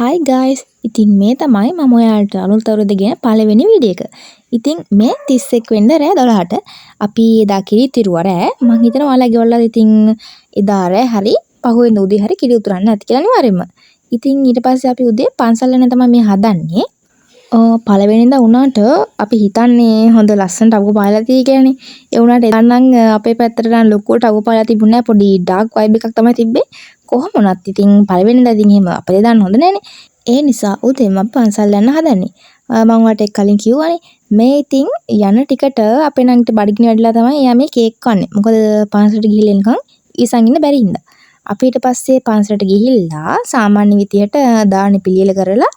Hi guys. ඉතින් මේ තමයි මම ඔයාලට අලුත් අවුරුද්ද ගැන පළවෙනි වීඩියෝ එක. ඉතින් මේ 31 වෙනිදා රෑ 12ට අපි එදා කිරි තිරුවා රෑ. මං හිතනවා ඔයාලා ගෙවල්ලා ඉතින් එදා රෑ හරි පහුවෙන්ද උදේ හරි කිරි උතුරන්න නැති කියලා අනිවාර්යෙන්ම. ඉතින් ඊට පස්සේ අපි උදේ පන්සල් යන තමයි මේ හදන්නේ. පළවෙනිදා වුණාට අපි හිතන්නේ හොඳ ලස්සනට අගු පායලා තියෙයි කියලානේ. ඒ වුණාට එදා නම් අපේ පැත්තට නම් ලොකුවට අගු පායලා තිබුණේ නැහැ. පොඩි ඩාර්ක් වයිබ් එකක් තමයි තිබ්බේ. කොහොම වුණත් ඉතින් පළවෙනිදා ඉතින් එහෙම අපේ දාන්න හොඳ නැහැනේ. ඒ නිසා උදේම පන්සල් යන්න හදන්නේ. මම ඔයාලට කලින් කිව්වනේ මේ ඉතින් යන ටිකට අපේ නංගිට බඩගිනි වැඩිලා තමයි එයා මේ කේක් කන්නේ. මොකද පන්සලට ගිහිල්ලා එනකන් ඊසන් ඉන්න බැරි හින්දා. අපි ඊට පස්සේ පන්සලට ගිහිල්ලා සාමාන්‍ය විදියට දාන පිළියෙල කරලා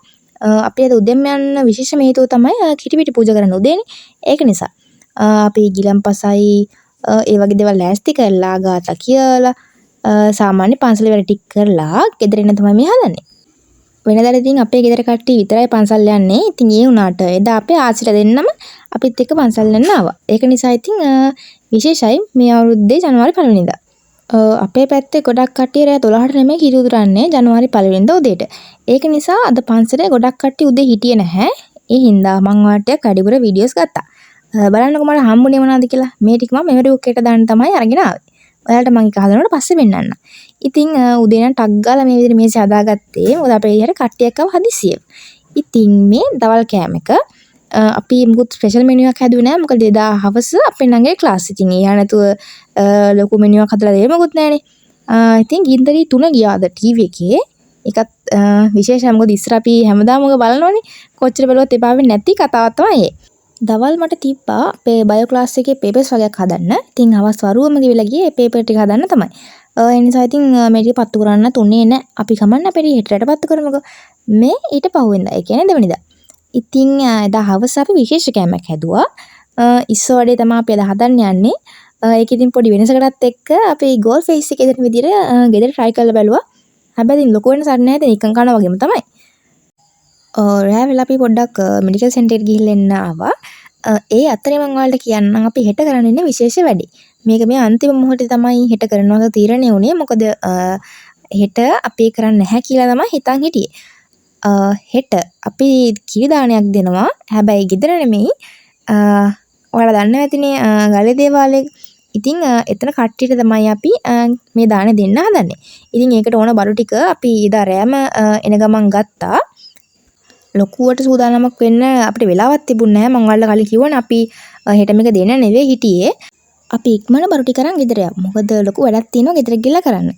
අපි අද උදේම යන්න විශේෂම හේතුව තමයි කිරි පිටි පූජා කරන්න උදේනේ. ඒක නිසා අපි ගිලන්පසයි ඒ වගේ දේවල් ලෑස්ති කරලා ගාථා කියලා සාමාන්‍ය පන්සලේ වැඩ ටික කරලා ගෙදර එන්න තමයි මේ හදන්නේ. වෙනදාට ඉතින් අපේ ගෙදර කට්ටිය විතරයි පන්සල් යන්නේ. ඉතින් ඒ වුණාට එදා අපේ ආච්චිලා දෙන්නම අපිත් එක්ක පන්සල් යන්න ආවා. ඒක නිසා ඉතින් විශේෂයි මේ අවුරුද්දේ ජනවාරි 1 වෙනිදා. අපේ පැත්තේ ගොඩක් කට්ටිය රෑ 12ට නෙමෙයි කිරි උදුරන්නේ ජනවාරි 1 වෙනිදා උදේට. ඒක නිසා අද පන්සලේ ගොඩක් කට්ටිය උදේ හිටියේ නැහැ. ඒ හින්දා මං ඔයාලට වැඩිපුර වීඩියෝස් ගත්තා. බලන්නකෝ මට හම්බුනේ මොනවද කියලා. මේ ටික මම මෙමරි බුක් එකට දාන්න තමයි අරගෙන ආවේ. ඔයාලට මම එක හදනකොට පස්සේ වෙන්නන්න. ඉතින් උදේ නම් ටක් ගාලා මේ විදිහට මේසෙ හදාගත්තේ. මොකද අපේ ඊට කට්ටියක් ආව හදිසියෙ. ඉතින් මේ දවල් කෑම එක අපි මුකුත් ස්පෙෂල් මෙනු එකක් හැදුවේ නෑ. මොකද එදා හවස අපේ නංගේ ක්ලාස් ඉතින් එයා නැතුව ලොකු මෙනු එකක් හදලා දෙන්න මොකුත් නෑනේ. ඉතින් ගින්දරි 3 ගියාද ටීවී එකේ. ඒකත් විශේෂයි. මොකද ඉස්සර අපි හැමදාම ඔක බලනවනේ. කොච්චර බලුවත් එපා වෙන්නේ නැති කතාවක් තමයි ඒ. දවල් මට තිබ්බා අපේ බයෝ ක්ලාස් එකේ පේපර්ස් වගේක් හදන්න. ඉතින් හවස් වරුවම ගිහලා ගියේ පේපර් ටික හදන්න තමයි. ඒ නිසා ඉතින් මේ ටික පත්තු කරන්න තුනේ නැහැ. අපි කමන්න අපේ හෙටට පත්තු කරමුකෝ. මේ ඊට පහුවෙන්දා. ඒ කියන්නේ දෙවෙනිදා. ඉතින් එදා හවස අපි විශේෂ කෑමක් හැදුවා. ඉස්සෝ වඩේ තමයි අපි අද හදන්න යන්නේ. ඒක ඉතින් පොඩි වෙනසකටත් එක්ක අපි ගෝල් ෆේස් එකේ දෙන විදිහට ගෙදර try කරලා බැලුවා. හැබැයි ඉතින් ලොකු වෙනසක් නැහැ. ඉතින් නිකන් කනවා වගේම තමයි. රෑ වෙලා අපි පොඩ්ඩක් මෙඩිකල් සෙන්ටර් එකට ගිහිල්ලා එන්න ආවා. ඒ අතරේ මම ඔයාලට කියන්නම් අපි හෙට කරන්න ඉන්නේ විශේෂ වැඩේ. මේක මේ අන්තිම මොහොතේ තමයි හෙට කරනවා තීරණය වුණේ. මොකද හෙට අපි කරන්නේ නැහැ කියලා තමයි හිතන් හිටියේ. හෙට අපි කිරි දානයක් දෙනවා. හැබැයි ගෙදර නෙමෙයි. ඔයාලා දන්නේ නැතිනේ ගලේ දේවාලේ. ඉතින් එතන කට්ටියට තමයි අපි මේ දාන දෙන්න හදන්නේ. ඉතින් ඒකට ඕන බඩු ටික අපි ඉදා රෑම එන ගමන් ගත්තා. ලොකුවට සූදානමක් වෙන්න අපිට වෙලාවක් තිබුණේ නැහැ. මම ඔයාලට කලින් කිව්වනේ අපි හෙට මේක දෙන්න නෙවෙයි හිටියේ. අපි ඉක්මන බරු ටික අරන් ගෙදර යමු. මොකද ලොකු වැඩක් තියෙනවා ගෙදර ගිහලා කරන්න.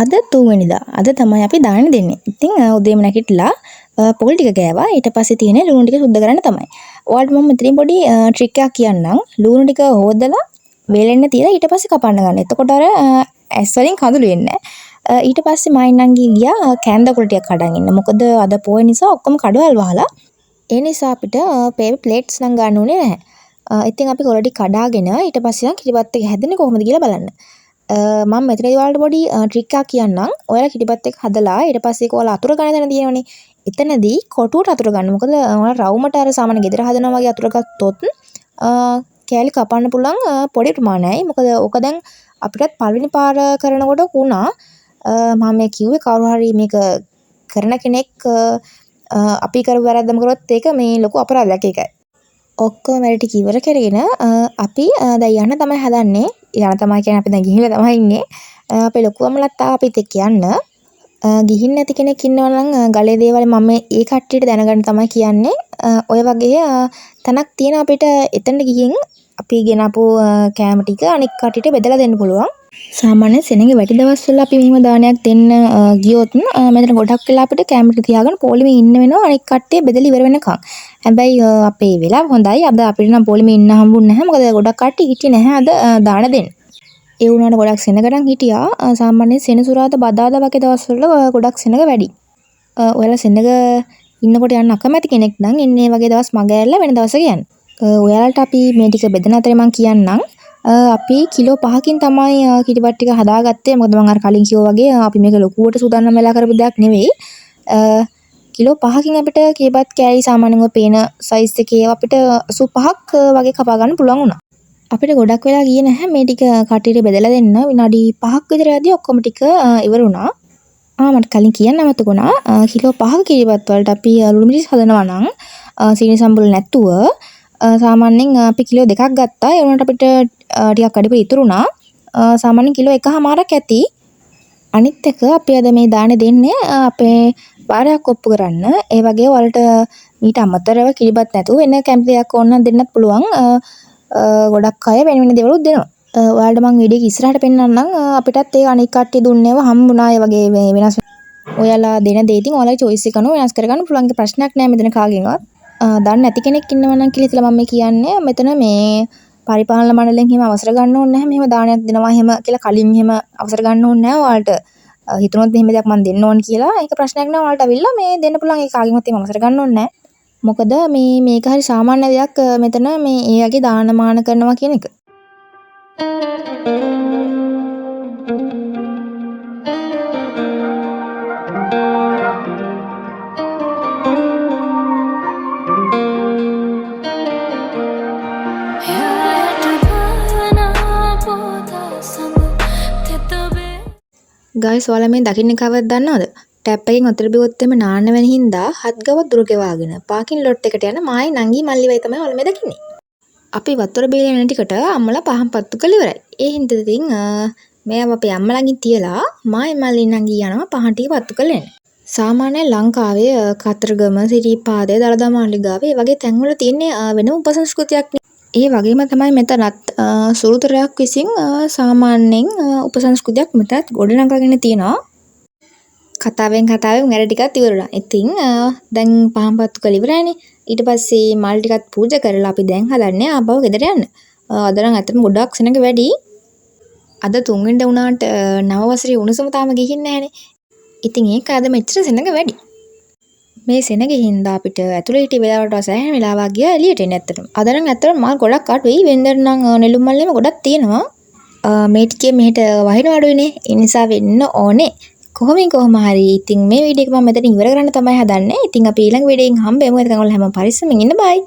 අද 3 වෙනිදා. අද තමයි අපි දාන දෙන්නේ. ඉතින් උදේම නැගිටලා පොල් ටික ගෑවා. ඊට පස්සේ තියෙන ලුණු ටික සුද්ධ කරන්න තමයි. ඔයාලට මම මෙතනින් පොඩි ට්‍රික් එකක් කියන්නම්. ලුණු ටික හොදලා වේලෙන්න තියලා ඊට පස්සේ කපන්න ගන්න. එතකොට අර ඇස් වලින් කඳුළු එන්නේ නැහැ. ඊට පස්සේ මයින් ගියා කැන්දකුල ටිකක් කඩන් ඉන්න. මොකද අද පොය නිසා ඔක්කොම කඩවල් වහලා. ඒ නිසා අපිට පේපර් ප්ලේට්ස් නම් ගන්න උනේ නැහැ. ඉතින් අපි කොළ ටික කඩාගෙන ඊට පස්සේ නම් කිරිබත් එක හැදෙන්නේ කොහොමද කියලා බලන්න. මම මෙතනදී ඔයාලට පොඩි ට්‍රික් එකක් කියන්නම්. ඔයාලා කිරිබත් එක හදලා ඊට පස්සේ ඒක ඔයාලා අතුරු ගන්න තැන තියෙනවනේ. එතනදී කොටුවට අතුරු ගන්න. මොකද ඔයාලා රවුමට අර සාමාන්‍ය ගෙදර හදනවා වගේ අතුරු ගත්තොත් කෑලි කපන්න පුළුවන් පොඩි ප්‍රමාණයයි. මොකද ඕක දැන් අපිටත් පළවෙනි පාර කරනකොට වුණා. මම මේ කිව්වේ කවුරු හරි මේක කරන කෙනෙක් අපි කරපු වැරද්දම කරොත් ඒක මේ ලොකු අපරාධයක් ඒකයි. ඔක්කොම වැඩ ටික ඉවර කරගෙන අපි දැන් යන්න තමයි හදන්නේ. යන්න තමයි කියන්නේ අපි දැන් ගිහිල්ලා තමයි ඉන්නේ. අපේ ලොකු අම්මලාත් ආවා අපිත් එක්ක යන්න. ගිහින් නැති කෙනෙක් ඉන්නවා නම් ගලේ දේවල් මම ඒ කට්ටියට දැනගන්න තමයි කියන්නේ. ඔය වගේ තැනක් තියෙන අපිට එතනට ගිහින් අපි ගෙනපු කෑම ටික අනික් කටියට බෙදලා දෙන්න පුළුවන්. සාමාන්‍ය සෙනගේ වැඩි දවස්වල අපි මෙහෙම දානයක් දෙන්න ගියොත් මෙතන ගොඩක් වෙලා අපිට කැම ටික තියාගෙන පොලිමේ ඉන්න වෙනවා අනික් කට්ටිය බෙදලා ඉවර වෙනකන්. හැබැයි අපේ වෙලාව හොඳයි. අද අපිට නම් පොලිමේ ඉන්න හම්බුන්නේ නැහැ. මොකද ගොඩක් කට්ටිය හිටියේ නැහැ අද දාන දෙන්න. ඒ වුණාට ගොඩක් සෙනගටන් හිටියා. සාමාන්‍යයෙන් සෙනසුරාදා බදාදා වගේ දවස්වල ගොඩක් සෙනග වැඩි. ඔයාලා සෙනග ඉන්නකොට යන්න අකමැති කෙනෙක් නම් ඉන්නේ වගේ දවස් මග ඇරලා වෙන දවසක යන්න. ඔයාලට අපි මේ ටික බෙදන අතරේ මම කියන්නම්. අපි කිලෝ 5කින් තමයි කිරිබත් ටික හදාගත්තේ. මොකද මම අර කලින් කිව්වා වගේ අපි මේක ලොකුවට සූදානම් වෙලා කරපු දෙයක් නෙවෙයි. කිලෝ 5කින් අපිට කිරිබත් කෑලි සාමාන්‍යයෙන් ඔය පේන සයිස් එකේ අපිට 85ක් වගේ කපා ගන්න පුළුවන් වුණා. අපිට ගොඩක් වෙලා ගියේ නැහැ මේ ටික කටියට බෙදලා දෙන්න. විනාඩි 5ක් විතර යද්දී ඔක්කොම ටික ඉවර වුණා. මට කලින් කියන්න අමතකුණා කිලෝ 5ක කිරිබත් වලට අපි ලුණු මිරිස් හදනවා නම් සීනි සම්බුල් නැතුව සාමාන්‍යයෙන් අපි කිලෝ 2ක් ගත්තා. ඒ වුණාට අපිට ටිකක් අඩිපු ඉතුරුණා. සාමාන්‍යයෙන් කිලෝ 1.5ක් ඇති. අනිත් එක අපි අද මේ දානේ දෙන්නේ අපේ වාරයක් ඔප්පු කරන්න. ඒ වගේ වලට මීට අමතරව කිරිබත් නැතුව වෙන කැමති දෙයක් ඕන නම් දෙන්නත් පුළුවන්. ගොඩක් අය වෙන වෙන දේවලුත් දෙනවා. ඔයාලට මම වීඩියෝ එක ඉස්සරහට පෙන්නන්නම්. අපිටත් ඒ අනික් කට්ටිය දුන්නේව හම්බුණා. ඒ වගේ වෙනස් ඔයාලා දෙන දේ ඉතින් ඔයාලගේ choice එක අනුව වෙනස් කරගන්න පුළුවන්. ඒක ප්‍රශ්නයක් නෑ මෙතන කාගෙන්වත්. දන්නේ නැති කෙනෙක් ඉන්නවා නම් කියලා හිතලා මම මේ කියන්නේ. මෙතන මේ පරිපාලන මණ්ඩලයෙන් එහෙම අවසර ගන්න ඕනේ නැහැ. මෙහෙම දානයක් දෙනවා එහෙම කියලා කලින් එහෙම අවසර ගන්න ඕනේ නැහැ ඔයාලට. හිතුනොත් එහෙම දෙයක් මම දෙන්න ඕන කියලා. ඒක ප්‍රශ්නයක් නෑ. ඔයාලට අවිල්ලා මේ දෙන්න පුළුවන්. ඒක කාගෙන්වත් එහෙම අවසර ගන්න ඕනේ නැහැ. මොකද මේක හරි සාමාන්‍ය දෙයක් මෙතන මේ ඒ වගේ දානමාන කරනවා කියන එක. ගයිස් ඔයාලා මේ දකින්න කවද දන්නවද? ටැප් එකෙන් වතුර බිව්වොත් එimhe නාන්න වෙන හින්දා හත් ගව දුර ගෙවාගෙන පාකින් ලොට් එකට යන මායි නංගි මල්ලි වෙයි තමයි ඔයාලා මේ දකින්නේ. අපි වතුර බීලා යන ටිකට අම්මලා පහන් පත්තු කළ ඉවරයි. ඒ හින්දා ඉතින් මේව අපේ අම්මා ළඟින් තියලා මායි මල්ලි නංගි යනවා පහන් ටික පත්තු කරලා එන්න. සාමාන්‍යයෙන් ලංකාවේ කතරගම සිරිපාදේ දලදා මාලිගාවේ වගේ තැන්වල තියෙන්නේ වෙනම උපසංස්කෘතියක් නේ. ඒ වගේම තමයි මෙතනත් සුළුතරයක් විසින් සාමාන්‍යයෙන් උපසංස්කෘතියක් මෙතනත් ගොඩනගාගෙන තියෙනවා. කතාවෙන් වැඩ ටිකක් ඉවරුණා. ඉතින් දැන් පහන් පත්තු කරලා ඉවරයිනේ. ඊට පස්සේ මල් ටිකක් පූජා කරලා අපි දැන් හදන්නේ ආපහු ගෙදර යන්න. අද නම් අතම ගොඩක් සෙනඟ වැඩි. අද 3 වෙනිදා වුණාට නව වසරේ උණුසුම තාම ගිහින් නැහනේ. ඉතින් ඒක අද මෙච්චර සෙනඟ වැඩි. මේ සෙනගෙ හින්දා අපිට ඇතුළේ හිටිය වෙලාවට සෑහෙන වෙලාවක් ගියා එළියට එන්න ඇත්තටම. අද නම් ඇත්තටම මල් ගොඩක් අඩුයි. වෙන්දර නම් නෙළුම් මල්ලෙම ගොඩක් තියෙනවා. මේ ටිකේ මෙහෙට වහින අඩුයිනේ. ඒ නිසා වෙන්න ඕනේ. කොහොම හරි ඉතින් මේ වීඩියෝ එක මම මෙතන ඉවර කරන්න තමයි හදන්නේ. ඉතින් අපි ඊළඟ වීඩියෝ එකෙන් හම්බෙමු. එතකන් ඔයාලා හැමෝම පරිස්සමින් ඉන්න. බයි.